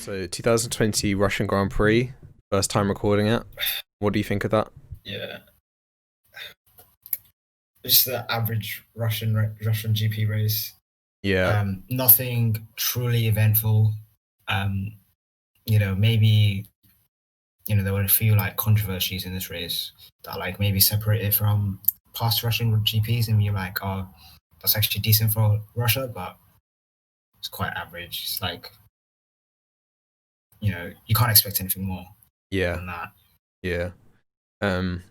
So 2020 Russian Grand Prix, first time recording it. What do you think of that? Yeah, just the average Russian GP race. Yeah, Nothing truly eventful. Um, maybe there were a few like controversies in this race that like maybe separated from past Russian GPs, and you're like, oh, that's actually decent for Russia, but it's quite average. It's like you can't expect anything more yeah, than that. yeah. Um,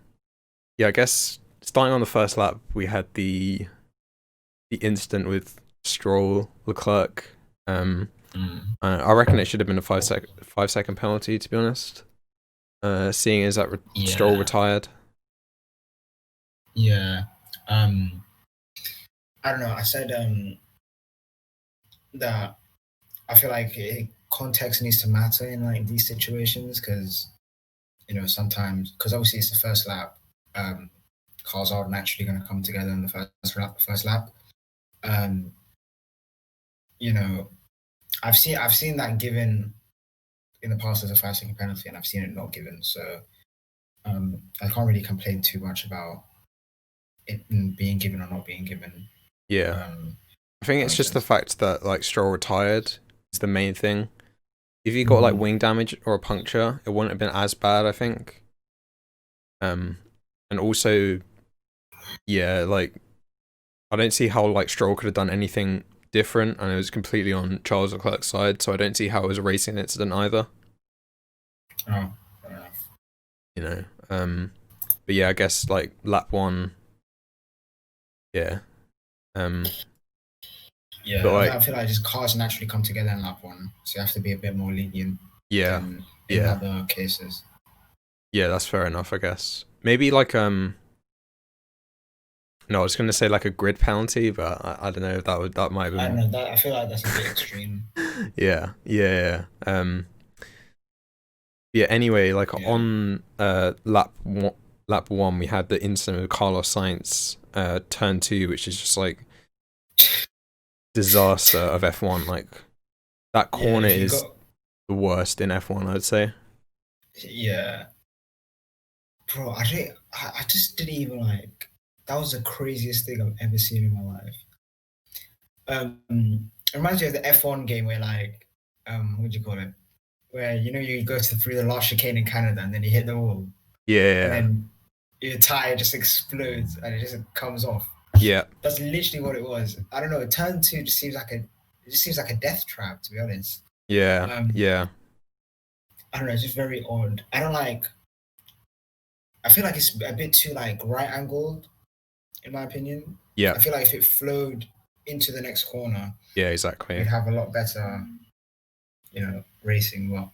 yeah. I guess starting on the first lap, we had the incident with Stroll, Leclerc. Mm. I reckon it should have been a 5 second penalty, to be honest. Seeing as that Stroll Yeah, retired. yeah. Um, I don't know. I said that I feel like context needs to matter in like these situations because sometimes because obviously it's the first lap, um, cars are naturally going to come together in the first lap. Um, you know, I've seen that given in the past as a 5 second penalty, and I've seen it not given. So I can't really complain too much about it being given or not being given. Yeah, Um, I think that it's makes just the sense. fact that like Stroll retired is the main thing. If you got like Mm, wing damage or a puncture, it wouldn't have been as bad, I think. Um, and also, yeah, like I don't see how like Stroll could have done anything different, and it was completely on Charles Leclerc's side. So I don't see how it was a racing incident either. oh, fair enough. You know. But yeah, I guess like lap one, yeah. Um, but Yeah, like I feel like just cars naturally come together in lap one, so you have to be a bit more lenient yeah, than in yeah, other cases. yeah. That's fair enough, I guess. Maybe like no, I was gonna say like a grid penalty, but I don't know if that might have I don't been. know. I feel like that's a bit extreme. Yeah, yeah, yeah. Yeah. Anyway, like Yeah. on lap one, we had the incident with Carlos Sainz, turn two, which is just like disaster of F1. Like that Yeah, corner if you is got the worst in F1, I'd say. yeah, bro, I just didn't even like. That was the craziest thing I've ever seen in my life. It reminds me of the F1 game where like, what do you call it? Where you go through the last chicane in Canada and then you hit the wall and Yeah, then your tire just explodes and it just comes off. yeah, That's literally what it was. I don't know. Turn two it just seems like a death trap to be honest. yeah, Um, yeah, I don't know. It's just very odd. I don't like. I feel like it's a bit too like right angled in my opinion. yeah, I feel like if it flowed into the next corner, yeah, exactly. you'd have a lot better, racing. Well,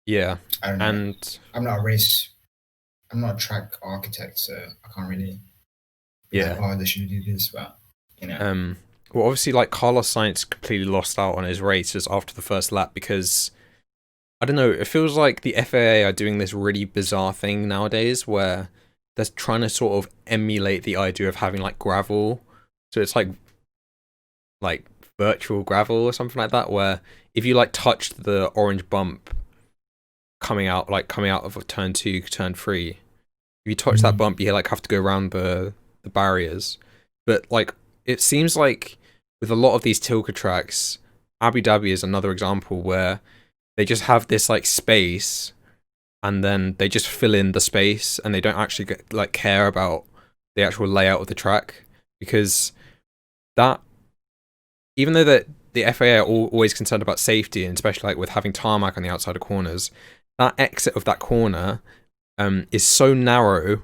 Yeah, I don't know. and I'm not a race. I'm not a track architect, so I can't really be like, yeah, oh, they should do this, but you know. um, well, obviously, like Carlos Sainz completely lost out on his races after the first lap because I don't know. It feels like the FAA are doing this really bizarre thing nowadays where they're trying to sort of emulate the idea of having like gravel. So it's like virtual gravel or something like that, where if you like touched the orange bump coming out of turn two, turn three, if you touch that Mm. bump, you like have to go around the barriers. But like it seems like with a lot of these Tilka tracks, Abu Dhabi is another example where they just have this like space and then they just fill in the space and they don't actually like care about the actual layout of the track because that even though that the FAA are always concerned about safety and especially like with having tarmac on the outside of corners, that exit of that corner is so narrow,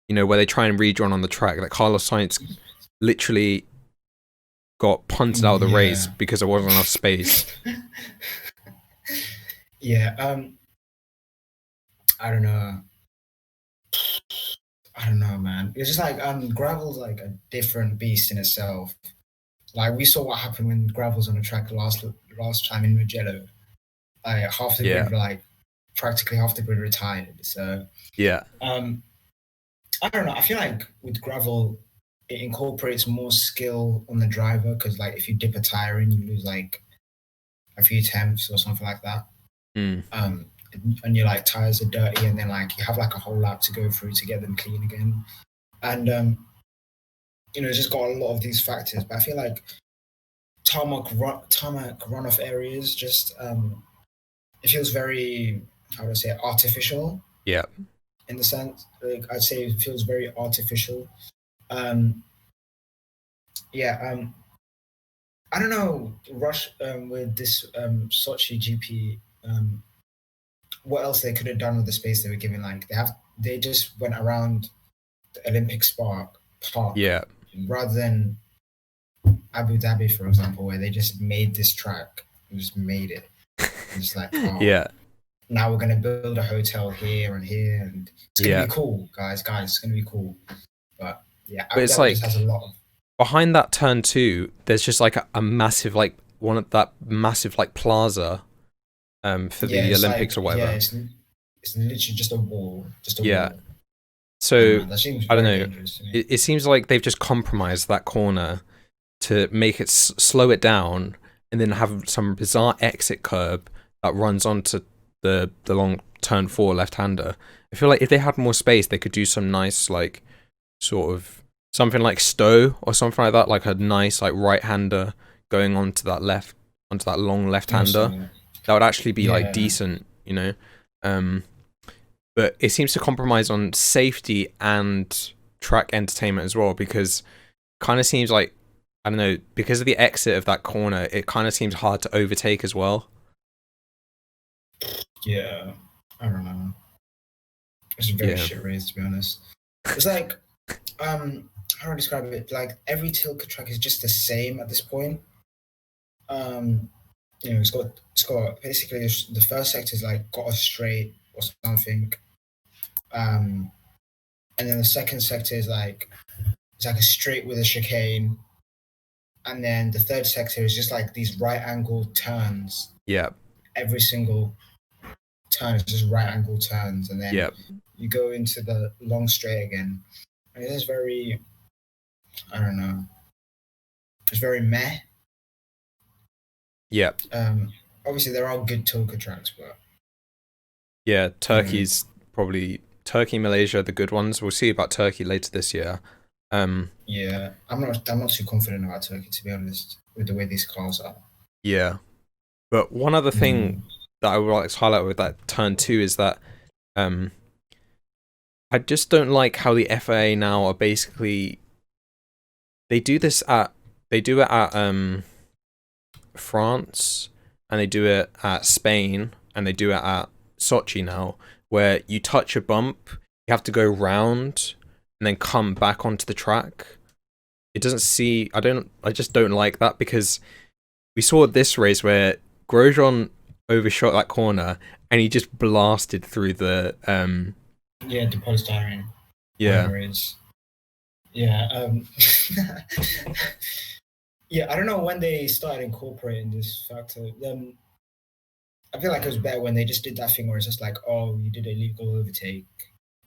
where they try and rejoin on the track that Carlos Sainz literally got punted out of the race Yeah. because there wasn't enough space. Yeah. I don't know. I don't know, man. It's just like gravel's like a different beast in itself. Like we saw what happened when gravel's on the track last time in Mugello. Like half the Yeah, grid, like practically half the grid retired. So yeah, um, I don't know. I feel like with gravel, it incorporates more skill on the driver because like if you dip a tire in, you lose like a few tenths or something like that. Mm. um, and your like tires are dirty, and then like you have like a whole lap to go through to get them clean again. And it's just got a lot of these factors. But I feel like tarmac runoff areas just it feels very, how do I say it, artificial Yeah. in the sense, like I'd say it feels very artificial. Um, yeah, I don't know, Rush with this Sochi GP, what else they could have done with the space they were given. Like they just went around the Olympic Park Yeah. rather than Abu Dhabi, for example, where they just made this track, just made it. And it's like, oh, Yeah. now we're gonna build a hotel here, and it's gonna Yeah. be cool, guys. It's gonna be cool. But yeah, But Abu it's Dhabi just has a like lot of behind that turn two, there's just like a massive like one of that massive like plaza for yeah. the It's like Olympics or yeah, whatever. it's literally just a wall, just a Yeah. wall. I don't So know. That seems I don't very know. dangerous to me. It seems like they've just compromised that corner to make it slow it down, and then have some bizarre exit curb that runs onto the long turn four left hander. I feel like if they had more space, they could do some nice like sort of something like Stowe or something like that, like a nice like right hander going onto that long left hander. Also, That would actually be like yeah, decent, you know. Um, but it seems to compromise on safety and track entertainment as well, because kind of seems like, I don't know, because of the exit of that corner, it kind of seems hard to overtake as well. yeah. I don't know. It's a very Yeah. shit race, to be honest. It's like how do I describe it? Like every Tilka track is just the same at this point. Um, it's got basically the first sector's like got a straight or something. Um, and then the second sector is like it's like a straight with a chicane, and then the third sector is just like these right angle turns. Yeah. Every single turn is just right angle turns, and then Yeah. you go into the long straight again. And it is very, I don't know, it's very meh. Yeah. Um, Obviously there are good Tilka tracks, but Yeah. I don't know. Turkey's probably Turkey, Malaysia, the good ones. We'll see about Turkey later this year. Um, Yeah, I'm not too confident about Turkey, to be honest, with the way these cars are. yeah. But one other thing Mm. that I would like to highlight with that turn two is that um, I just don't like how the FAA now are basically they do this at they do it at France, and they do it at Spain, and they do it at Sochi now, where you touch a bump, you have to go round and then come back onto the track. It doesn't see I just don't like that, because we saw this race where Grosjean overshot that corner and he just blasted through the Yeah, the polystyrene, yeah. whatever it is. Yeah, yeah. I don't know when they started incorporating this factor. I feel like it was better when they just did that thing where it's just like, oh, you did a legal overtake,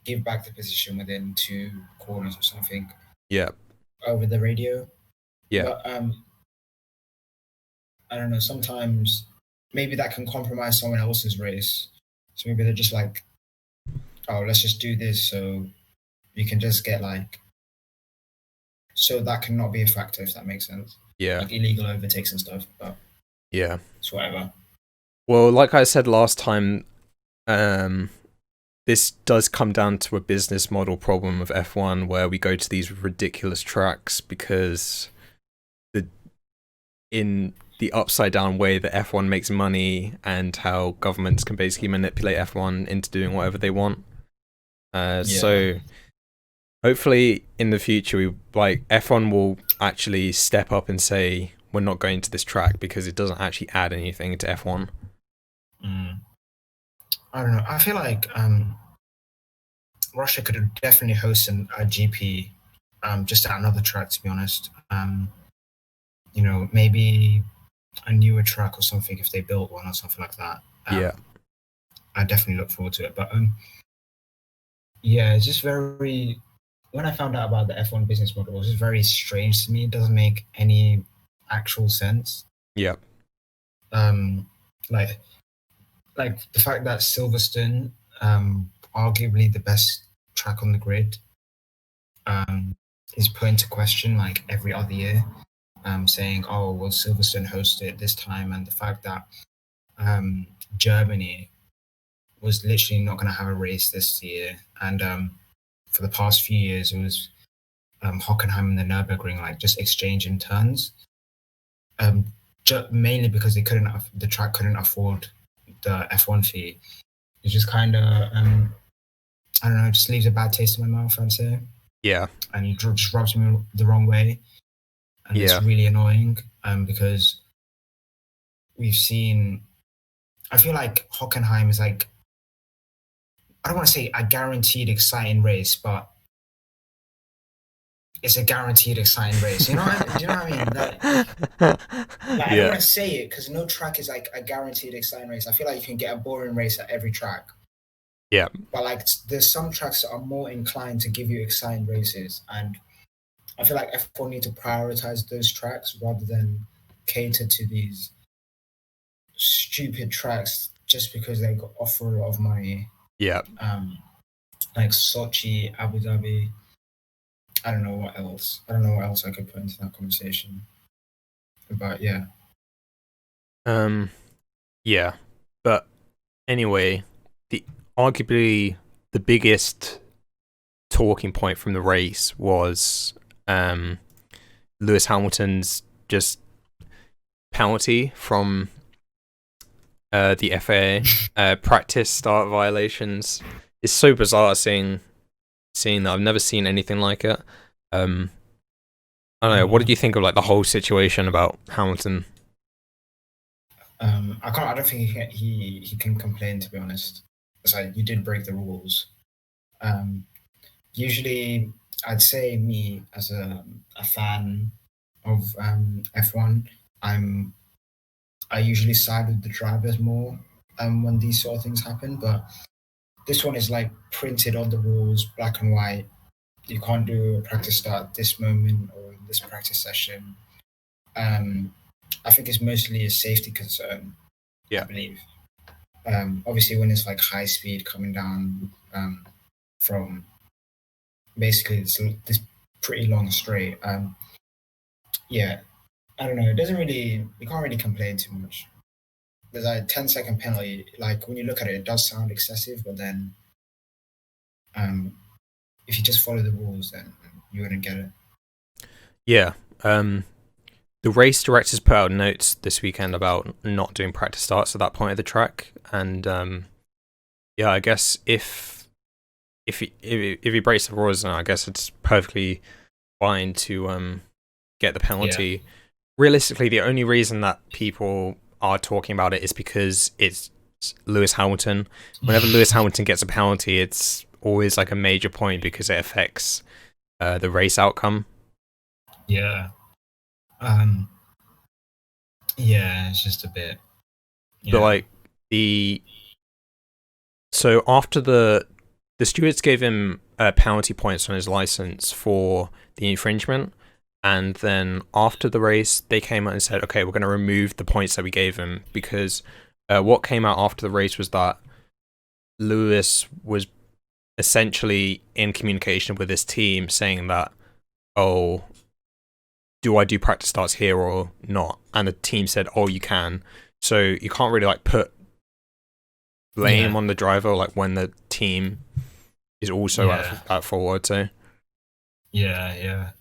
give back the position within 2 corners or something Yeah. over the radio. Yeah. But I don't know. Sometimes maybe that can compromise someone else's race. So maybe they're just like, oh, let's just do this so you can just get like, so that cannot be a factor if that makes sense. Yeah. Like illegal overtakes and stuff, but Yeah. it's whatever. Well, like I said last time, um this does come down to a business model problem of F1, where we go to these ridiculous tracks because the in the upside down way that F1 makes money, and how governments can basically manipulate F1 into doing whatever they want. Yeah. So hopefully in the future, we like F1 will actually step up and say we're not going to this track because it doesn't actually add anything to F1. Mm. I don't know. I feel like Russia could have definitely hosted a GP just at another track, to be honest. Maybe a newer track or something if they built one or something like that. Yeah. I definitely look forward to it. But yeah, it's just very. When I found out about the F1 business model, it was just very strange to me. It doesn't make any actual sense. Yeah. Um, like like the fact that Silverstone, arguably the best track on the grid, um, is put into question like every other year, saying, "Oh, will Silverstone host it this time?" And the fact that Germany was literally not going to have a race this year, and for the past few years it was Hockenheim and the Nurburgring like just exchanging turns, um, mainly because the track couldn't afford the F1 fee. It just kind of I don't know, it just leaves a bad taste in my mouth, I'd say, Yeah. and it just rubs me the wrong way, and it's Yeah. really annoying because we've seen. I feel like Hockenheim is like, I don't want to say a guaranteed exciting race, but it's a guaranteed exciting race. You know what? Do you know what I mean? Like I don't Yeah. want to say it because no track is like a guaranteed exciting race. I feel like you can get a boring race at every track, Yeah. but like there's some tracks that are more inclined to give you exciting races, and I feel like F1 need to prioritize those tracks rather than cater to these stupid tracks just because they offer a lot of money. Yeah. Um, like Sochi, Abu Dhabi. I don't know what else. I don't know what else I could put into that conversation. But yeah. Um. Yeah. But anyway, the arguably the biggest talking point from the race was Lewis Hamilton's just penalty from the FAA, practice start violations. It's so bizarre seeing that. I've never seen anything like it. Um, I don't know. What did you think of like the whole situation about Hamilton? I can't. I don't think he can complain. To be honest, it's like you did break the rules. Um, Usually, I'd say me as a fan of F1, I'm I usually side with the drivers more when these sort of things happen. But this one is like printed on the rules, black and white. You can't do a practice start at this moment or in this practice session. Um, I think it's mostly a safety concern, I Yeah. believe. Obviously, when it's like high speed coming down from basically this pretty long straight, yeah, I don't know. It doesn't really, you can't really complain too much. There's a 10-second penalty. Like when you look at it, it does sound excessive, but then um, if you just follow the rules, then you wouldn't get it. Yeah. The race directors put out notes this weekend about not doing practice starts at that point of the track, and yeah, I guess if he breaks the rules, then I guess it's perfectly fine to get the Yeah. penalty. Realistically, the only reason that people are talking about it is because it's Lewis Hamilton. Whenever Lewis Hamilton gets a penalty, it's always like a major point because it affects the race outcome. Yeah. Um, yeah, it's just a bit. But Yeah. like so after the stewards gave him penalty points on his license for the infringement, and then after the race they came out and said, okay, we're going to remove the points that we gave him because what came out after the race was that Lewis was essentially in communication with his team saying that, oh, do I do practice starts here or not? And the team said, oh, you can. So you can't really like put blame Yeah. on the driver like when the team is also Yeah. at forward. So Yeah. Yeah.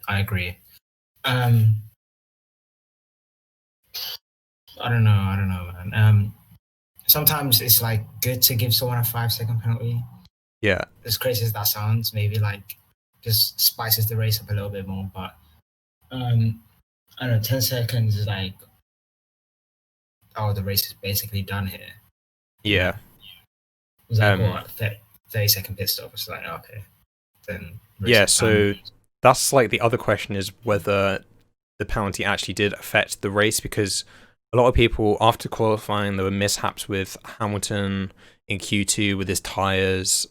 I agree. Um, I don't know. I don't know, man. Sometimes it's like good to give someone a 5-second penalty. yeah, As crazy as that sounds, maybe like just spices the race up a little bit more. But I don't know, 10 seconds is like, oh, the race is basically done here. You know, yeah, it was like um, what 30-second pit stop. It's like okay, then race yeah. is done. So that's like the other question is whether the penalty actually did affect the race because a lot of people after qualifying there were mishaps with Hamilton in Q2 with his tires.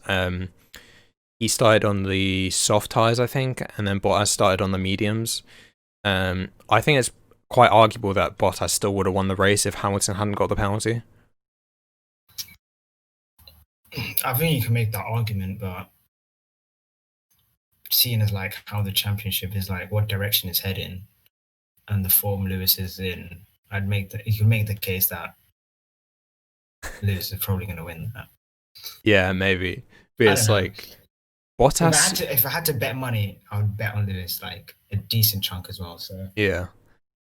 He started on the soft tires, I think, and then Bottas started on the mediums. I think it's quite arguable that Bottas still would have won the race if Hamilton hadn't got the penalty. I think you can make that argument, but seeing as like how the championship is like, what direction it's heading, and the form Lewis is in, you can make the case that Lewis is probably going to win that. Yeah, maybe. But I don't it's know. like Bottas. If I had to bet money, I would bet on Lewis like a decent chunk as well. So Yeah.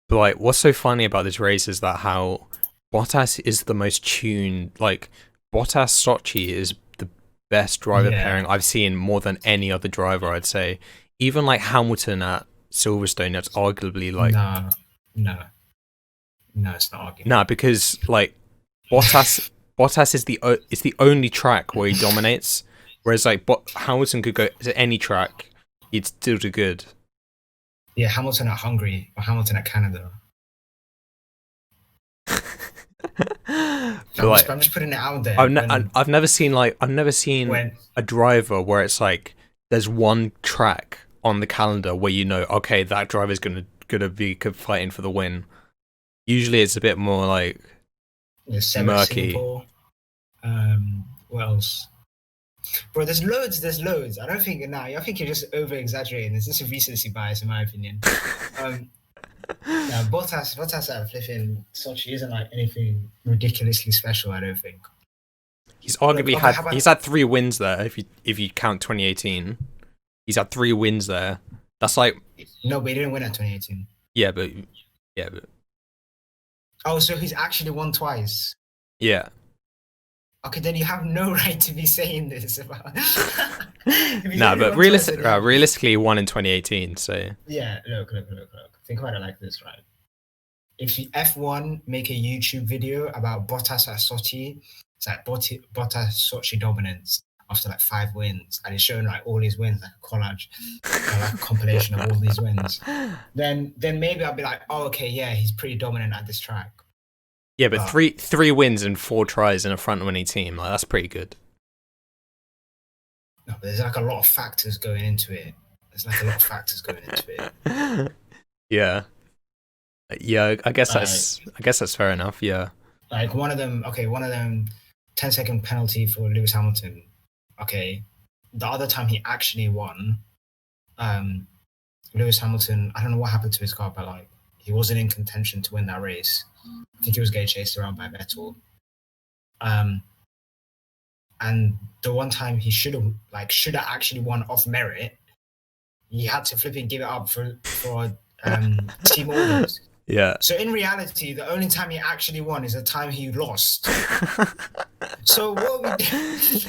But like, what's so funny about this race is that how Bottas is the most tuned. Like, Bottas Sochi is the best driver yeah, pairing I've seen more than any other driver. I'd say, even like Hamilton at Silverstone, that's arguably like no, no, no, it's not nah, arguable. because like Bottas Bottas is the only track where he dominates, whereas like Hamilton could go to any track, he'd still do good. Yeah, Hamilton at Hungary or Hamilton at Canada. But like I'm just putting it out there. I've never seen When a driver where it's like there's one track on the calendar where you know, okay, that driver's gonna be fighting for the win. Usually it's a bit more like murky. Singapore, what else? Bro, there's loads. There's loads. I don't think now. I think you're just over exaggerating. There's just a recency bias, in my opinion. Um, Now, Bottas at flipping Sochi isn't like anything ridiculously special. I don't think. He's Look, arguably okay, how about he's had 3 wins there. If you count 2018, he's had 3 wins there. That's like no, but he didn't win at 2018. yeah, but yeah, but Oh, so he's actually won twice. yeah. Okay, then you have no right to be saying this about. If he's Nah, only but won twice, then realistically, he won in 2018. So yeah, look. Think about it like this, right? If you F1 make a YouTube video about Bottas at Sochi, it's like Bottas Sochi dominance after like 5 wins, and it's showing like all his wins, like a collage, like a compilation of all these wins. Then maybe I'll be like, oh, okay, yeah, he's pretty dominant at this track. yeah, but But three wins and 4 tries in a front winning team, like that's pretty good. no, but there's like a lot of factors going into it. Yeah, yeah. Uh, I guess that's fair enough. Yeah, like one of them, 10-second penalty for Lewis Hamilton. Okay, the other time he actually won, um, Lewis Hamilton, I don't know what happened to his car, but like he wasn't in contention to win that race. I think he was getting chased around by Vettel. Um, and the one time he should have actually won off merit, he had to flipping give it up for team orders. yeah. So in reality, the only time he actually won is the time he lost. So what we do?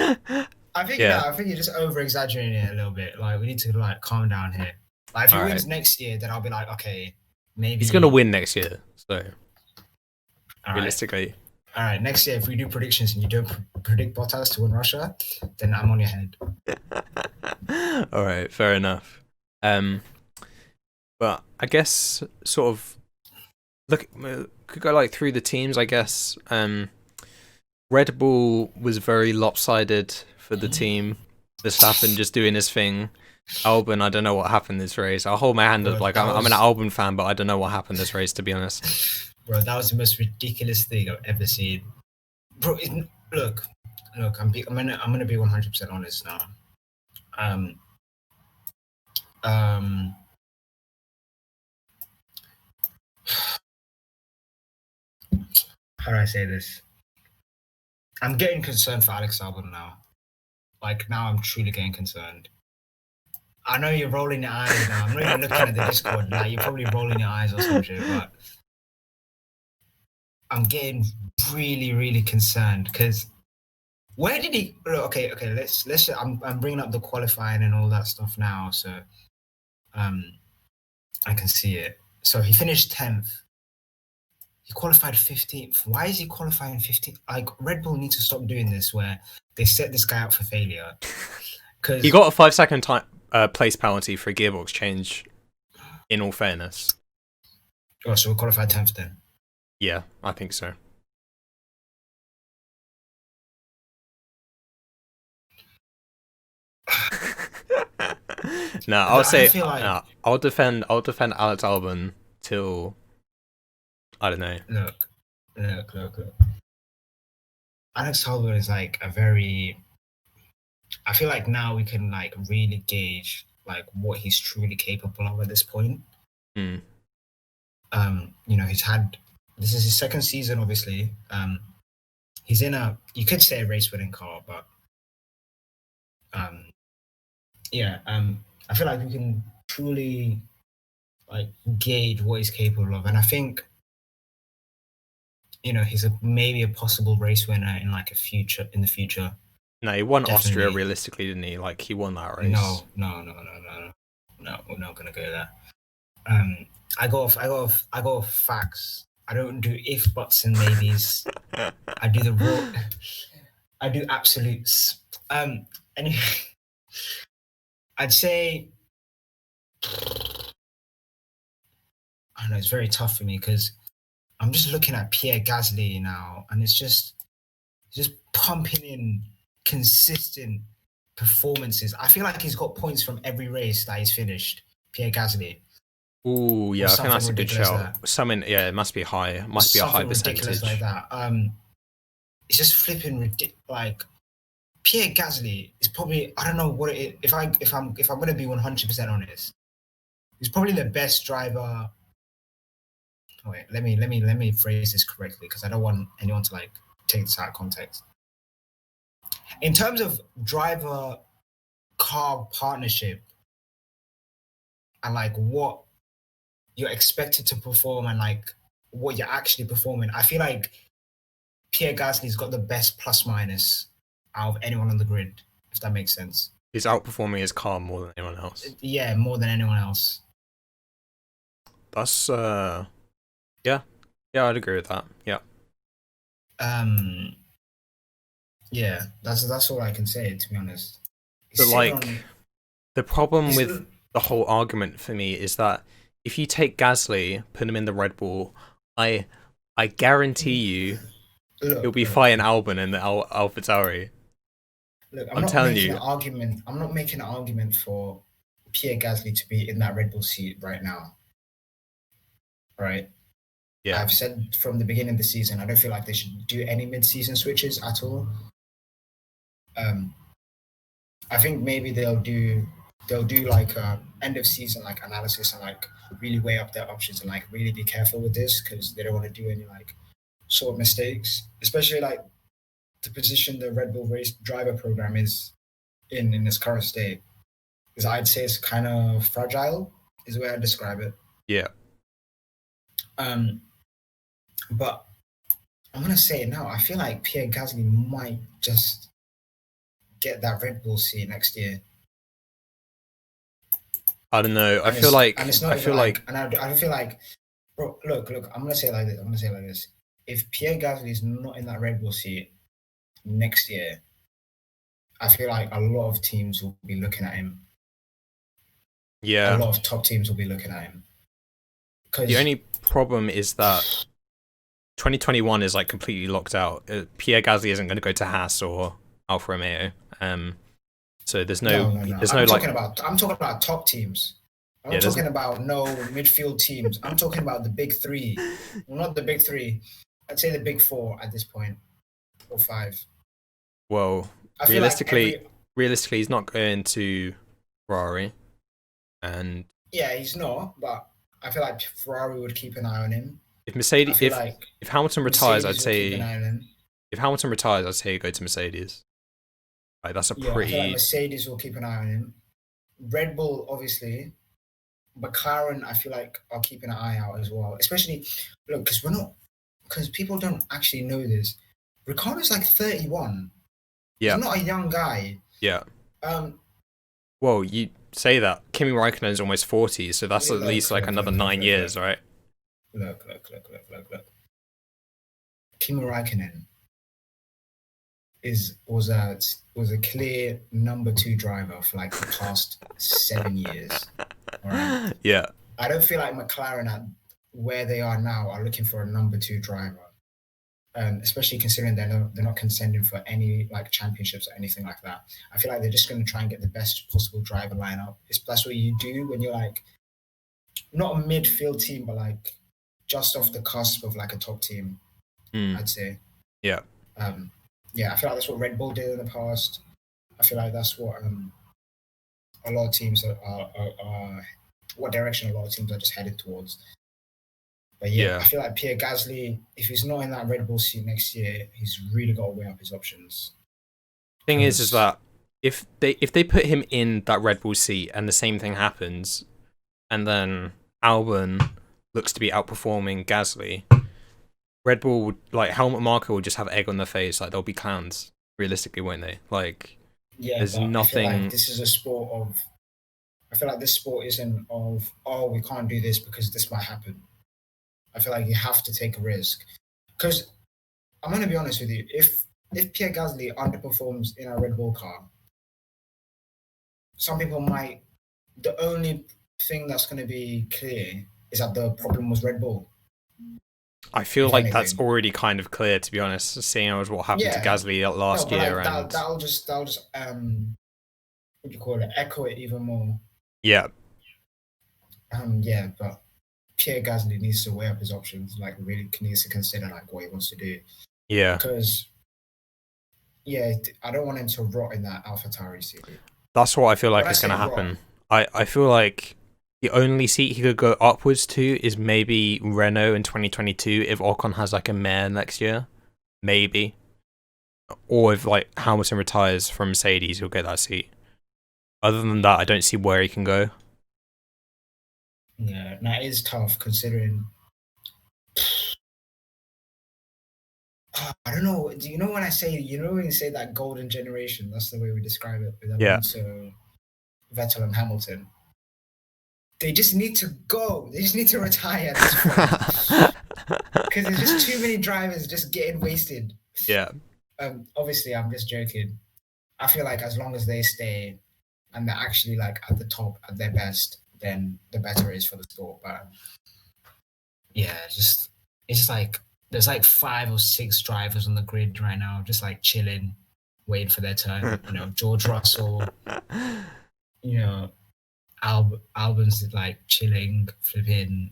Yeah. I think you're just over exaggerating it a little bit. Like we need to like calm down here. Like if he All wins right. next year, then I'll be like, okay, maybe He's gonna win next year. So all right. realistically, All right, next year if we do predictions and you don't predict Bottas to win Russia, then I'm on your head. all right, fair enough. But I guess sort of could go like through the teams. I guess Red Bull was very lopsided for the team. Verstappen just doing his thing. Albon, I don't know what happened this race. I'll hold my hand up. Like I'm an Albon fan, but I don't know what happened this race, to be honest. Bro, that was the most ridiculous thing I've ever seen. Bro, look, I'm gonna be 100% honest now. How do I say this? I'm getting concerned for Alex Albon now. Like now, I'm truly getting concerned. I know you're rolling your eyes now. I'm not even looking at the Discord now. You're probably rolling your eyes or some shit, but I'm getting really, really concerned because where did he? Okay. Let's. I'm bringing up the qualifying and all that stuff now, so I can see it. So he finished 10th. He qualified 15th. Why is he qualifying 15th? Like Red Bull need to stop doing this, where they set this guy up for failure. Because He got a 5 second time place penalty for a gearbox change. In all fairness, so we qualified 10th then. yeah, I think so. No, I'll say I'll defend Alex Albon till I don't know. Look. Alex Albon is like a very. I feel like now we can like really gauge like what he's truly capable of at this point. Mm. He's had this is his second season, obviously. He's in a you could say a race winning car, but um, yeah, I feel like we can truly like gauge what he's capable of, and I think he's maybe a possible race winner in like in the future. No, he won Austria Definitely. realistically, didn't he? Like he won that race. No. We're not gonna go there. Um, I go off facts. I don't do if, buts, and maybes. I do the raw. I do absolutes. And I'd say I don't know. It's very tough for me because I'm just looking at Pierre Gasly now, and it's just pumping in consistent performances. I feel like he's got points from every race that he's finished. Pierre Gasly, Ooh, or yeah, I think something that's a good ridiculous shout. like that, Something, yeah, it must be high. It or must be a high something ridiculous like percentage. that. It's just flipping like Pierre Gasly is probably I don't know what it is. If I'm gonna be 100% honest, he's probably the best driver. Oh, wait, let me phrase this correctly because I don't want anyone to like take this out of context. In terms of driver car partnership and like what you're expected to perform and like what you're actually performing, I feel like Pierre Gasly's got the best plus minus out of anyone on the grid, if that makes sense. He's outperforming his car more than anyone else. Yeah, more than anyone else. That's yeah, yeah, I'd agree with that. Yeah, Um, yeah, that's all I can say to be honest. but He's sitting like on. the problem He's with the whole argument for me is that if you take Gasly, put him in the Red Bull, I I guarantee you he'll look, be look, fighting look, Albon in the AlphaTauri. look. I'm I'm not telling making an you. argument. I'm not making an argument for Pierre Gasly to be in that Red Bull seat right now. Right. Yeah, I've said from the beginning of the season, I don't feel like they should do any mid-season switches at all. Um, I think maybe they'll do like a end of season like analysis and like really weigh up their options and like really be careful with this because they don't want to do any like sort of mistakes, especially like the position the Red Bull race driver program is in its current state. Because I'd say it's kind of fragile, is the way I describe it. yeah. Um, but I'm gonna say it now. I feel like Pierre Gasly might just get that Red Bull seat next year. I don't know. And it's I not even feel like, like and I feel like, bro, look, I'm gonna say it like this. I'm gonna say it like this. If Pierre Gasly is not in that Red Bull seat next year, I feel like a lot of teams will be looking at him. A yeah. lot of top teams will be looking at him The because only problem is that 2021 is like completely locked out. Pierre Gasly isn't going to go to Haas or Alfa Romeo. So no. there's no I'm like, talking about top teams. I'm yeah, not there's talking about no midfield teams. I'm talking about the big three. Well, not the big three. I'd say the big four at this point, or five. well, I feel like realistically, he's not going to Ferrari, and he's not, but I feel like Ferrari would keep an eye on him. if I Mercedes, feel like if Hamilton retires, I'd Mercedes will keep an say eye on him. if Hamilton retires, I'd say go to Mercedes. Like that's a Yeah, I feel like pretty Mercedes will keep an eye on him. Red Bull, obviously. McLaren, I feel like are keeping an eye out as well. Especially, look, because people don't actually know this. Ricardo's like 31. He's yeah, not a young guy. yeah. Um, Well, you say that Kimi Raikkonen's almost 40, so that's at look, least like look, another look, look, 9 years, right? look. Kimi Raikkonen was a clear number two driver for like the past 7 years. All right. Yeah, I don't feel like McLaren at where they are now are looking for a number two driver. Especially considering they're not contending for any like championships or anything like that. I feel like they're just going to try and get the best possible driver lineup. That's what you do when you're like not a midfield team, but like just off the cusp of like a top team. mm, I'd say. yeah. Um, yeah, I feel like that's what Red Bull did in the past. I feel like that's what a lot of teams are what direction a lot of teams are just headed towards. But yeah, I Yeah. feel like Pierre Gasly, if he's not in that Red Bull seat next year, he's really got to weigh up his options. Thing is Because that if they put him in that Red Bull seat and the same thing happens, and then Albon looks to be outperforming Gasly, Red Bull would, like, helmet marker will just have egg on their face. Like, they'll be clowns, realistically, won't they? Like, yeah, there's but I feel like nothing. this is a sport of. I feel like this sport isn't of we can't do this because this might happen. I feel like you have to take a risk. Because I'm gonna be honest with you, if Pierre Gasly underperforms in a Red Bull car, some people might. The only thing that's going to be clear is that the problem was Red Bull, I feel if like that's anything. already kind of clear, to be honest, seeing as what happened to Yeah, Gasly no, last but year. like And that'll just what do you call it? Echo it even more. yeah, Yeah, but Pierre Gasly needs to weigh up his options. Like really needs to consider like what he wants to do yeah, because yeah, I don't want him to rot in that AlphaTauri seat. that's what I feel When like I is going to say rot, happen. I feel like the only seat he could go upwards to is maybe Renault in 2022 if Ocon has like a mare next year, maybe. Or if like Hamilton retires from Mercedes, he'll get that seat. Other than that, I don't see where he can go. yeah, that is tough considering. I don't know. Do you know when I say when you say that golden generation? That's the way we describe it with Yeah. Alonso, Vettel, and Hamilton. They just need to go. They just need to retire at this point because there's just too many drivers just getting wasted. Yeah. Obviously, I'm just joking. I feel like as long as they stay and they're actually like at the top at their best, then the better it is for the sport. But yeah, it's just like there's like 5 or 6 drivers on the grid right now, just like chilling, waiting for their turn. George Russell, you know, Albon's like chilling, flipping,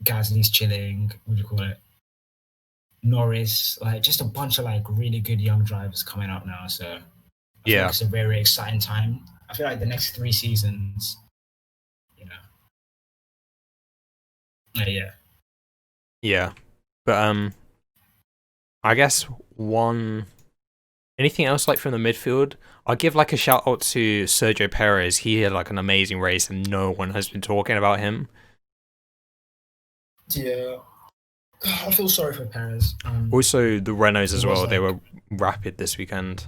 Gasly's chilling. What do you call it? Norris, like just a bunch of like really good young drivers coming up now. So I feel like Yeah. it's a very, very exciting time. I feel like the next 3 seasons, you know, yeah. Yeah. But I guess one anything else like from the midfield? I'll give like a shout out to Sergio Perez. He had like an amazing race and no one has been talking about him. Yeah, I feel sorry for Perez. Also the Renaults He as was well. They like, were rapid this weekend.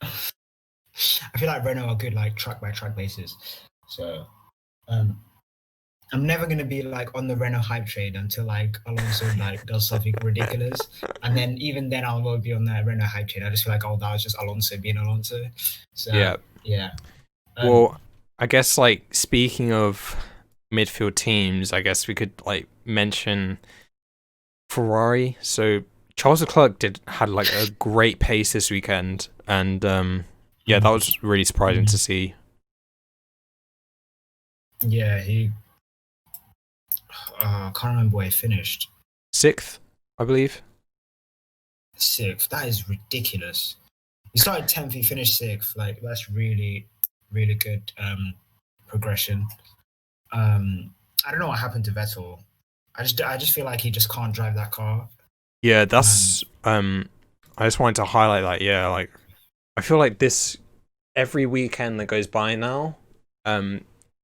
I feel like Renault are good like track by track basis. So um, I'm never gonna be like on the Renault hype train until like Alonso like does something ridiculous, and then even then I will be on that Renault hype train. I just feel like that was just Alonso being Alonso. So Yeah. yeah, um, Well, I guess like speaking of midfield teams, I guess we could like mention Ferrari. So Charles Leclerc had like a great pace this weekend, and yeah, that mm, was really surprising to mm, see. yeah, he I can't remember where he finished. 6th, I believe. 6th. That is ridiculous. He started 10th. He finished 6th. Like that's really, really good progression. I don't know what happened to Vettel. I just feel like he just can't drive that car. Yeah, Um, that's I just wanted to highlight that. Yeah, like I feel like this every weekend that goes by now,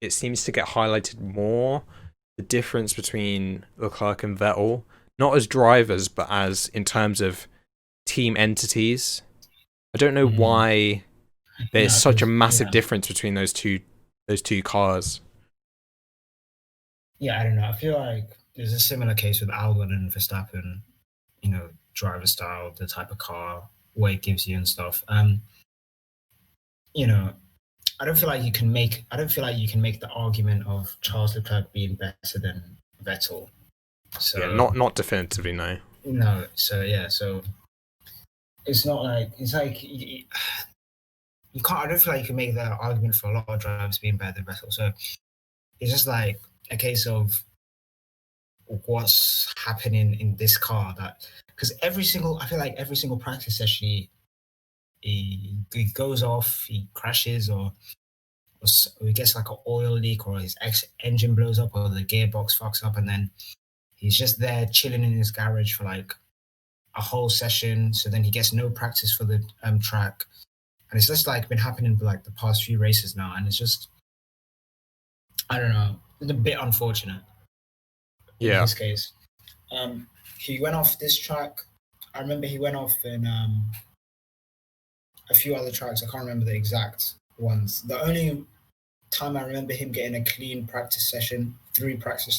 it seems to get highlighted more the difference between Leclerc and Vettel, not as drivers but as in terms of team entities. I don't know mm, why there's no, such a because massive difference between those two cars. I don't know. I feel like there's a similar case with Albon and Verstappen. Driver style, the type of car, what it gives you and stuff. You know, I don't feel like you can make. I don't feel like you can make the argument of Charles Leclerc being better than Vettel. Yeah, So not definitively, no. no. So yeah. So it's not like it's like you can't. I don't feel like you can make that argument for a lot of drivers being better than Vettel. So it's just like a case of what's happening in this car, that because I feel like every single practice session he goes off, he crashes, or he gets like an oil leak, or his engine blows up, or the gearbox fucks up, and then he's just there chilling in his garage for like a whole session. So then he gets no practice for the track, and it's just like been happening for like the past few races now, and it's just, I don't know, it's a bit unfortunate in Yeah. his case. He went off this track. I remember he went off in a few other tracks. I can't remember the exact ones. The only time I remember him getting a clean practice session, three practice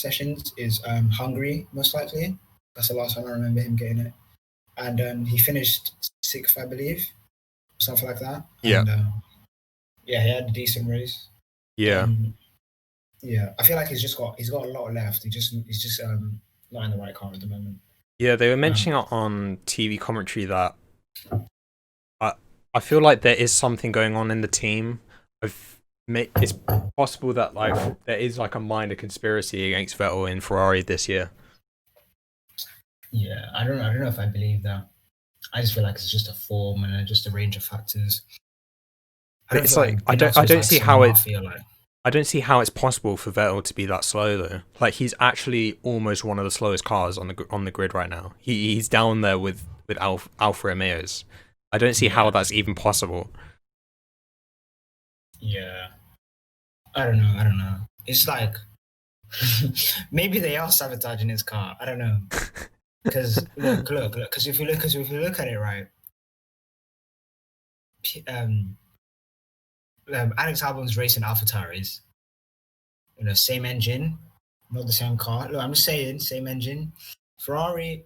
sessions, is Hungary, most likely. That's the last time I remember him getting it. And he finished sixth, I believe, something like that. Yeah. And yeah, he had a decent race. Yeah. Yeah, I feel like he's got a lot left. He's just not in the right car at the moment. Yeah, they were mentioning it on TV commentary that I feel like there is something going on in the team. It's possible that like there is like a minor conspiracy against Vettel in Ferrari this year. Yeah, I don't know if I believe that. I just feel like it's just a form and just a range of factors. It's like I don't see how it's possible for Vettel to be that slow though. Like he's actually almost one of the slowest cars on the grid right now. He's down there with Alfa Romeos. I don't see how that's even possible. Yeah, I don't know. It's like maybe they are sabotaging his car. I don't know. Because look. Because if you look at it right, Alex Albon's racing AlphaTauris. Same engine, not the same car. Look, I'm just saying, same engine. Ferrari,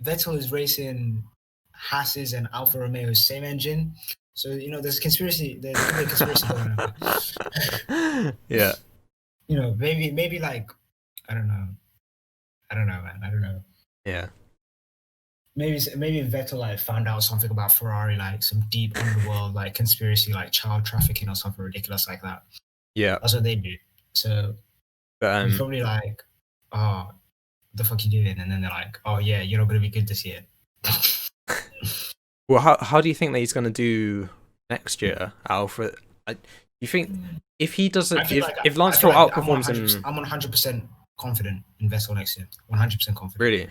Vettel is racing Haas's and Alfa Romeo's same engine. So there's a conspiracy. There could be a conspiracy going on. Yeah. Maybe like I don't know, man. I don't know. Yeah. Maybe Vettel like found out something about Ferrari, like some deep underworld like conspiracy, like child trafficking or something ridiculous like that. Yeah. That's what they do. So he's probably like, "Oh, what the fuck you doing?" And then they're like, "Oh yeah, you're not gonna be good this year." Well, how do you think that he's going to do next year, Alfred? You think if he doesn't, if Lance Stroll outperforms him, I'm 100% confident in Vettel next year. 100% confident. Really,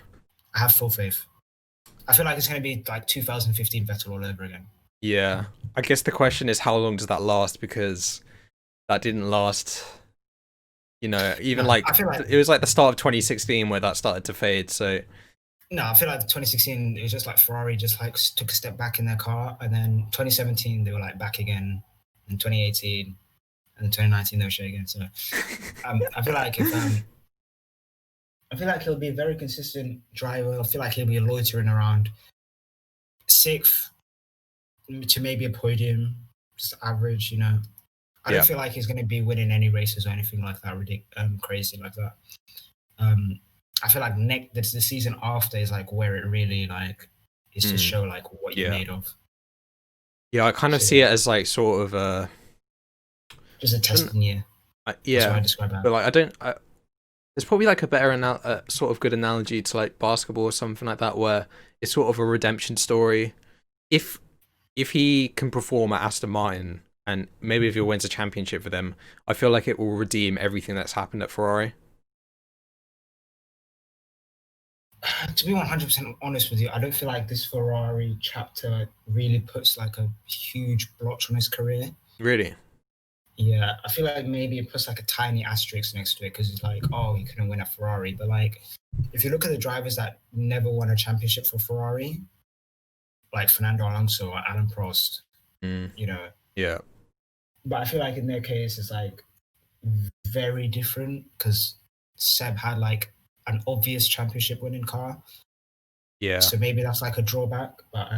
I have full faith. I feel like it's going to be like 2015 Vettel all over again. Yeah, I guess the question is how long does that last? Because that didn't last. Even it was like the start of 2016 where that started to fade. So. No, I feel like 2016 it was just like Ferrari just like took a step back in their car, and then 2017 they were like back again, and 2018 and 2019 they were shit again. So I feel like he'll be a very consistent driver. I feel like he'll be loitering around sixth to maybe a podium, just average. I don't feel like he's going to be winning any races or anything like that, crazy like that. I feel like the season after is like where it really like is to show like what you're made of. Yeah, I kind of see it as like sort of just a testing year. Yeah, that's how I describe that. But like there's probably like a better sort of good analogy to like basketball or something like that, where it's sort of a redemption story. If he can perform at Aston Martin, and maybe if he wins a championship for them, I feel like it will redeem everything that's happened at Ferrari. To be 100% honest with you, I don't feel like this Ferrari chapter really puts like a huge blotch on his career. Really? Yeah, I feel like maybe it puts like a tiny asterisk next to it because it's like, oh, he couldn't win at Ferrari. But like, if you look at the drivers that never won a championship for Ferrari, like Fernando Alonso or Alan Prost, Yeah. But I feel like in their case, it's like very different because Seb had like an obvious championship winning car. Yeah. So maybe that's like a drawback. But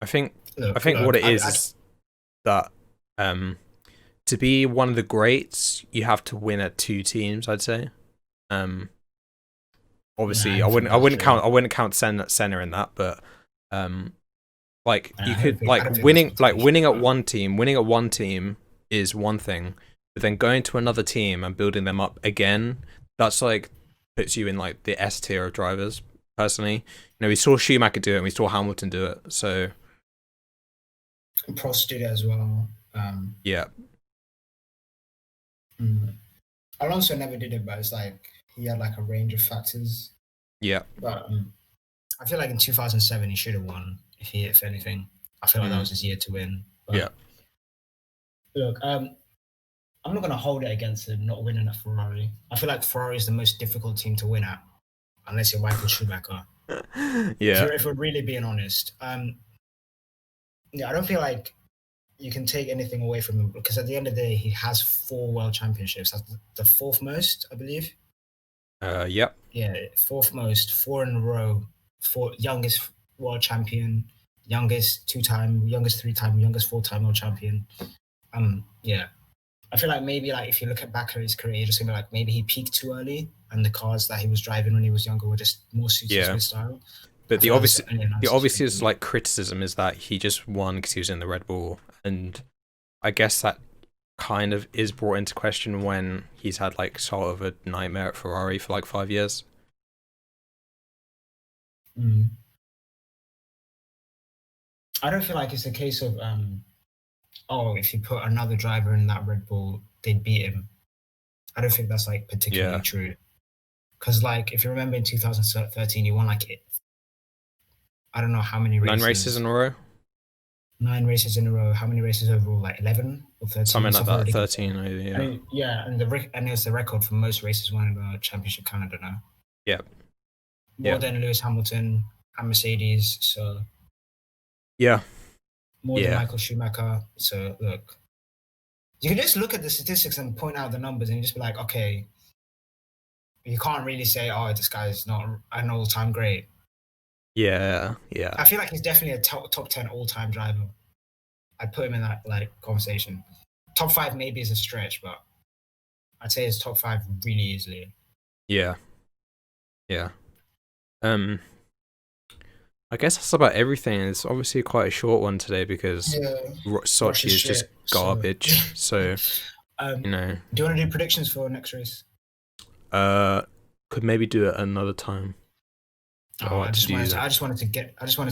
I think what it is that to be one of the greats, you have to win at two teams, I'd say. Obviously, I wouldn't count Senna in that, but like you could like winning at one team is one thing, but then going to another team and building them up again, that's like puts you in like the S tier of drivers. Personally, we saw Schumacher do it, and we saw Hamilton do it. So Prost did it as well. yeah, Mm. Alonso never did it, but it's like he had like a range of factors. yeah, But I feel like in 2007 he should have won if anything. I feel like that mm, was his year to win. yeah, But look, I'm not gonna hold it against him not winning at Ferrari. I feel like Ferrari is the most difficult team to win at, unless you're Michael Schumacher. yeah, If we're really being honest, yeah, I don't feel like you can take anything away from him because at the end of the day, he has 4 world championships. That's the fourth most, I believe. yep, Yeah, fourth most, 4 in a row. Youngest world champion, youngest 2-time, youngest 3-time, youngest 4-time world champion. Yeah, I feel like maybe like if you look at back at his career, you're just gonna be like maybe he peaked too early, and the cars that he was driving when he was younger were just more suited to yeah. his style. I But feel like that's the only the analysis you obvious can is do. like criticism is that he just won because he was in the Red Bull, and I guess that kind of is brought into question when he's had like sort of a nightmare at Ferrari for like 5 years. Mm. I don't feel like it's a case of oh, if you put another driver in that Red Bull, they'd beat him. I don't think that's like particularly Yeah, true. Because like if you remember in 2013, he won like I don't know how many 9 races in races, a row, 9 races in a row. How many races overall? Like 11 or 13, something like something that. ridiculous. 13, maybe. I Yeah, mean, yeah, and and it was the record for most races won in the Championship Canada now. yeah, More yeah, than Lewis Hamilton and Mercedes, so yeah, more than yeah, Michael Schumacher. So look, you can just look at the statistics and point out the numbers, and you just be like, okay, you can't really say, oh, this guy's not an all-time great. yeah, yeah, I feel like he's definitely a top 10 all-time driver. I'd put him in that like conversation. Top 5 maybe is a stretch, but I'd say his top 5 really easily. yeah, yeah. Um, I guess that's about everything. It's obviously quite a short one today because Yeah, Sochi Russia's is just shit. So, garbage. So, do you know, you want to do predictions for next race? uh, could maybe do it another time. I Oh, like to do I that. just wanted to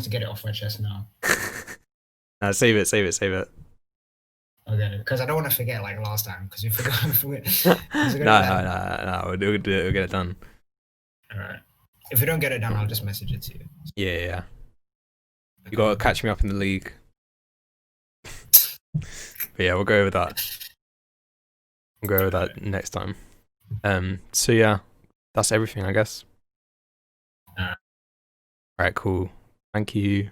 get it off my chest now. Save it, save it, save it. Okay, because I don't want to forget like last time. Because if we're going, No, because we're gonna be no, like, no, no. We'll do it. We'll get it done. all right. If we don't get it done, I'll just message it to you. Yeah, yeah, yeah. You Okay. gotta catch me up in the league. But yeah, we'll go over that. We'll go over All that next time. So yeah, that's everything, I guess. right. All right, cool. Thank you.